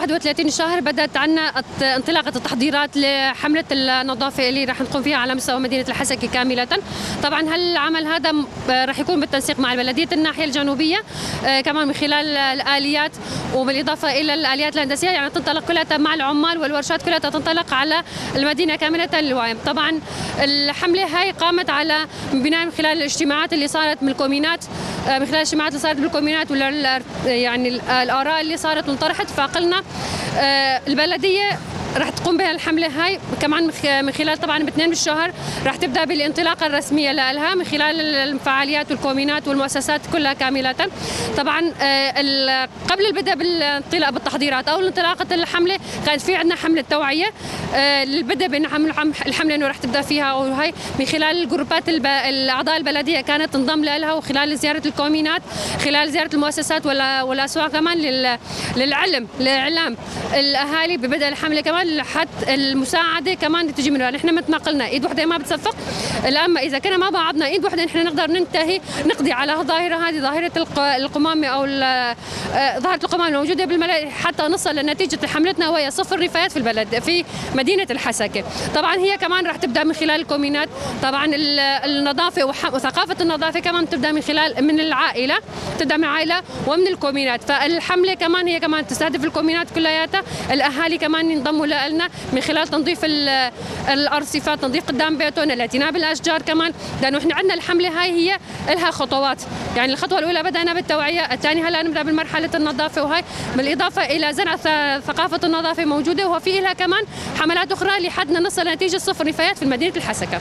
31 شهر بدأت عنا انطلاقة التحضيرات لحملة النظافة اللي راح نقوم فيها على مستوى مدينة الحسكة كاملة. طبعا العمل هذا راح يكون بالتنسيق مع بلدية الناحية الجنوبية كمان من خلال الآليات، وبالإضافة إلى الآليات الهندسية يعني تنطلق كلها مع العمال والورشات كلها تنطلق على المدينة كاملة للوعي. طبعا الحملة هاي قامت على بناء من خلال الاجتماعات اللي صارت من الكومينات، من خلال الاجتماعات اللي صارت بالكومينات يعني الآراء اللي صارت وانطرحت، فقلنا البلدية راح تقوم بها الحملة هاي كمان من خلال طبعا ب2 بالشهر راح تبدأ بالانطلاقة الرسمية لها من خلال الفعاليات والكومينات والمؤسسات كلها كاملة. طبعا قبل البدء بالتحضيرات أو انطلاقة الحملة كانت في عندنا حملة توعية للبدء الحملة إنه راح تبدأ فيها، وهي من خلال الجروبات الأعضاء البلدية كانت تنضم لها، وخلال زيارة الكومينات، خلال زيارة المؤسسات والأسواق كمان للعلم للإعلام الأهالي ببدء الحملة كمان حتى المساعدة كمان تجي منها. نحن مثل ما قلنا ايد وحده ما بتصفق، اما اذا كنا ما بعضنا ايد وحده نحن نقدر نقضي على الظاهره هذه، ظاهره القمامه او ظاهره القمامه الموجوده بالملاهي، حتى نصل لنتيجه حملتنا وهي 0 رفايات في البلد في مدينه الحسكه. طبعا هي كمان راح تبدا من خلال الكومينات، طبعا النظافه وثقافه النظافه كمان تبدا من العائله، تبدا من العائله ومن الكومينات. فالحمله كمان هي كمان تستهدف الكومينات كلياتها، الاهالي كمان ينضموا لنا من خلال تنظيف الارصفات، تنظيف قدام بيتهم، الاعتناء بالاشجار كمان، لانه احنا عندنا الحمله هاي هي لها خطوات. يعني الخطوه الاولى بدانا بالتوعيه، الثانيه هلا نبدا بمرحله النظافه، وهي بالاضافه الى زرع ثقافه النظافه موجوده، وفي لها كمان حملات اخرى لحد نصل لنتيجه 0 رفايات في مدينه الحسكه.